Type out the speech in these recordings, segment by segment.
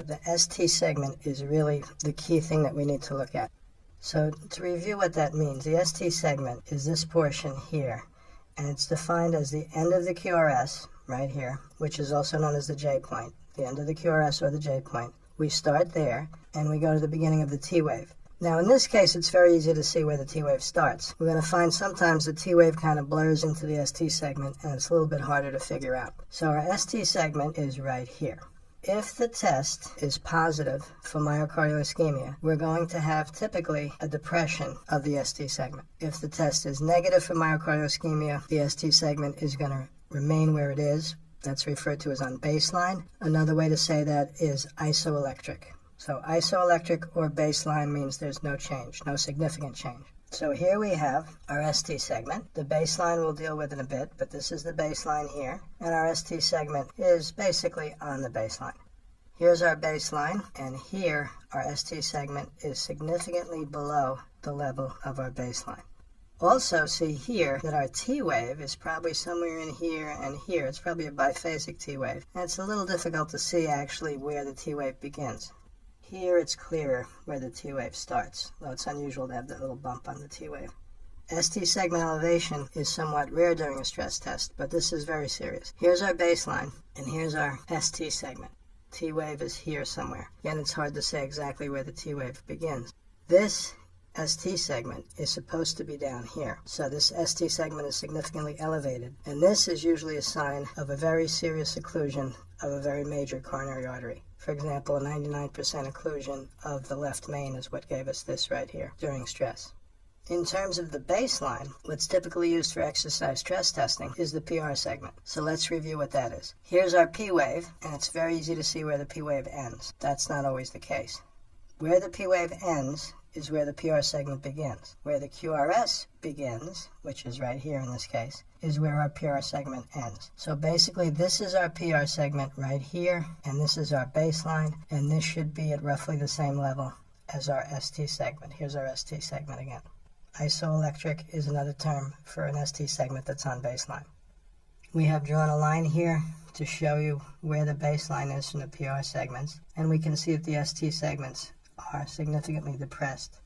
The ST segment is really the key thing that we need to look at. So to review what that means, the ST segment is this portion here, and it's defined as the end of the QRS, right here, which is also known as the J point, the end of the QRS or the J point. We start there, and we go to the beginning of the T wave. Now in this case, it's very easy to see where the T wave starts. We're going to find sometimes the T wave kind of blurs into the ST segment, and it's a little bit harder to figure out. So our ST segment is right here. If the test is positive for myocardial ischemia, we're going to have typically a depression of the ST segment. If the test is negative for myocardial ischemia, the ST segment is going to remain where it is. That's referred to as on baseline. Another way to say that is isoelectric. So isoelectric or baseline means there's no change, no significant change. So here we have our ST segment. The baseline we'll deal with in a bit, but this is the baseline here. And our ST segment is basically on the baseline. Here's our baseline, and here our ST segment is significantly below the level of our baseline. Also see here that our T wave is probably somewhere in here and here. It's probably a biphasic T wave. And it's a little difficult to see actually where the T wave begins. Here it's clearer where the T wave starts, though it's unusual to have that little bump on the T wave. ST segment elevation is somewhat rare during a stress test, but this is very serious. Here's our baseline, and here's our ST segment. T wave is here somewhere. Again, it's hard to say exactly where the T wave begins. This ST segment is supposed to be down here. So this ST segment is significantly elevated, and this is usually a sign of a very serious occlusion of a very major coronary artery. For example, a 99% occlusion of the left main is what gave us this right here during stress. In terms of the baseline, what's typically used for exercise stress testing is the PR segment. So let's review what that is. Here's our P wave, and it's very easy to see where the P wave ends. That's not always the case. Where the P wave ends is where the PR segment begins. Where the QRS begins, which is right here in this case, is where our PR segment ends. So basically this is our PR segment right here, and this is our baseline, and this should be at roughly the same level as our ST segment. Here's our ST segment again. Isoelectric is another term for an ST segment that's on baseline. We have drawn a line here to show you where the baseline is from the PR segments, and we can see that the ST segments are significantly depressed,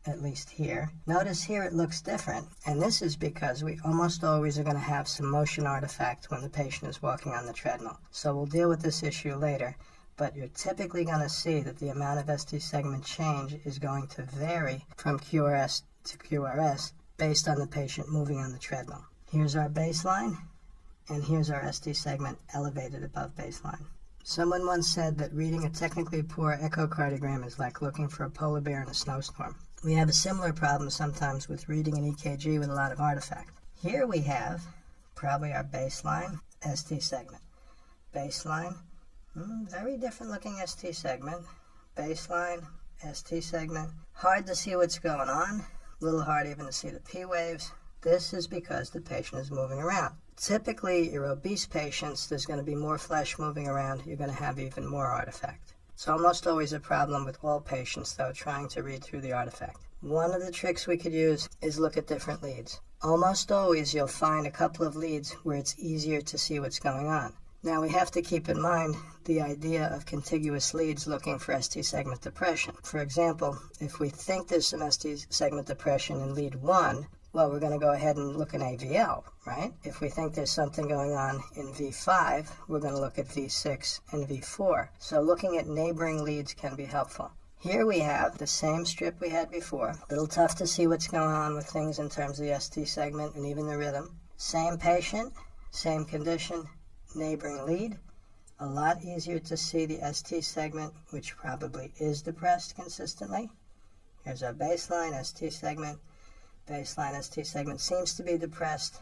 at least here. Notice here it looks different, and this is because we almost always are going to have some motion artifact when the patient is walking on the treadmill. So we'll deal with this issue later, but you're typically going to see that the amount of ST segment change is going to vary from QRS to QRS based on the patient moving on the treadmill. Here's our baseline, and here's our ST segment elevated above baseline. Someone once said that reading a technically poor echocardiogram is like looking for a polar bear in a snowstorm. We have a similar problem sometimes with reading an EKG with a lot of artifact. Here we have probably our baseline ST segment. Baseline, very different looking ST segment. Baseline, ST segment. Hard to see what's going on. A little hard even to see the P waves. This is because the patient is moving around. Typically, your obese patients, there's going to be more flesh moving around. You're going to have even more artifact. It's almost always a problem with all patients, though, trying to read through the artifact. One of the tricks we could use is look at different leads. Almost always, you'll find a couple of leads where it's easier to see what's going on. Now, we have to keep in mind the idea of contiguous leads looking for ST segment depression. For example, if we think there's some ST segment depression in lead 1, well, we're going to go ahead and look at AVL, right? If we think there's something going on in V5, we're going to look at V6 and V4. So looking at neighboring leads can be helpful. Here we have the same strip we had before. A little tough to see what's going on with things in terms of the ST segment and even the rhythm. Same patient, same condition, neighboring lead. A lot easier to see the ST segment, which probably is depressed consistently. Here's our baseline ST segment. Baseline ST segment seems to be depressed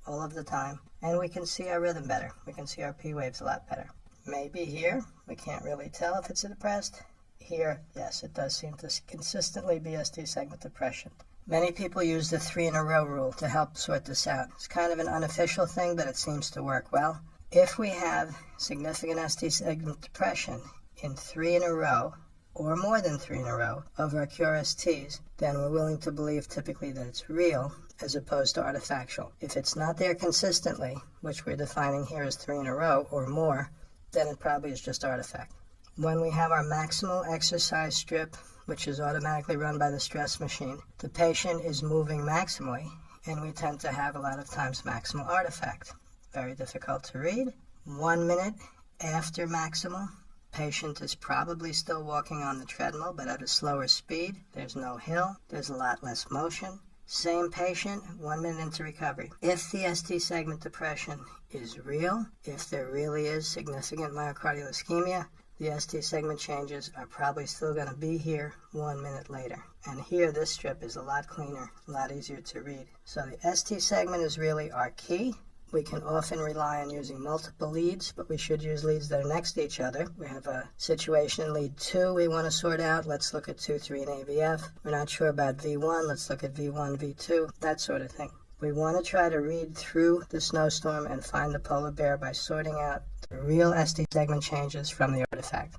all of the time, and we can see our rhythm better. We can see our P waves a lot better. Maybe here, we can't really tell if it's depressed. Here, yes, it does seem to consistently be ST segment depression. Many people use the 3 in a row rule to help sort this out. It's kind of an unofficial thing, but it seems to work well. If we have significant ST segment depression in 3 in a row, or more than 3 in a row of our QRSTs, then we're willing to believe typically that it's real as opposed to artifactual. If it's not there consistently, which we're defining here as 3 in a row or more, then it probably is just artifact. When we have our maximal exercise strip, which is automatically run by the stress machine, the patient is moving maximally, and we tend to have a lot of times maximal artifact. Very difficult to read. 1 minute after maximal, patient is probably still walking on the treadmill, but at a slower speed. There's no hill. There's a lot less motion. Same patient, 1 minute into recovery. If the ST segment depression is real, if there really is significant myocardial ischemia, the ST segment changes are probably still going to be here 1 minute later. And here, this strip is a lot cleaner, a lot easier to read. So the ST segment is really our key. We can often rely on using multiple leads, but we should use leads that are next to each other. We have a situation in lead 2 we want to sort out. Let's look at 2, 3, and AVF. We're not sure about V1. Let's look at V1, V2, that sort of thing. We want to try to read through the snowstorm and find the polar bear by sorting out the real ST segment changes from the artifact.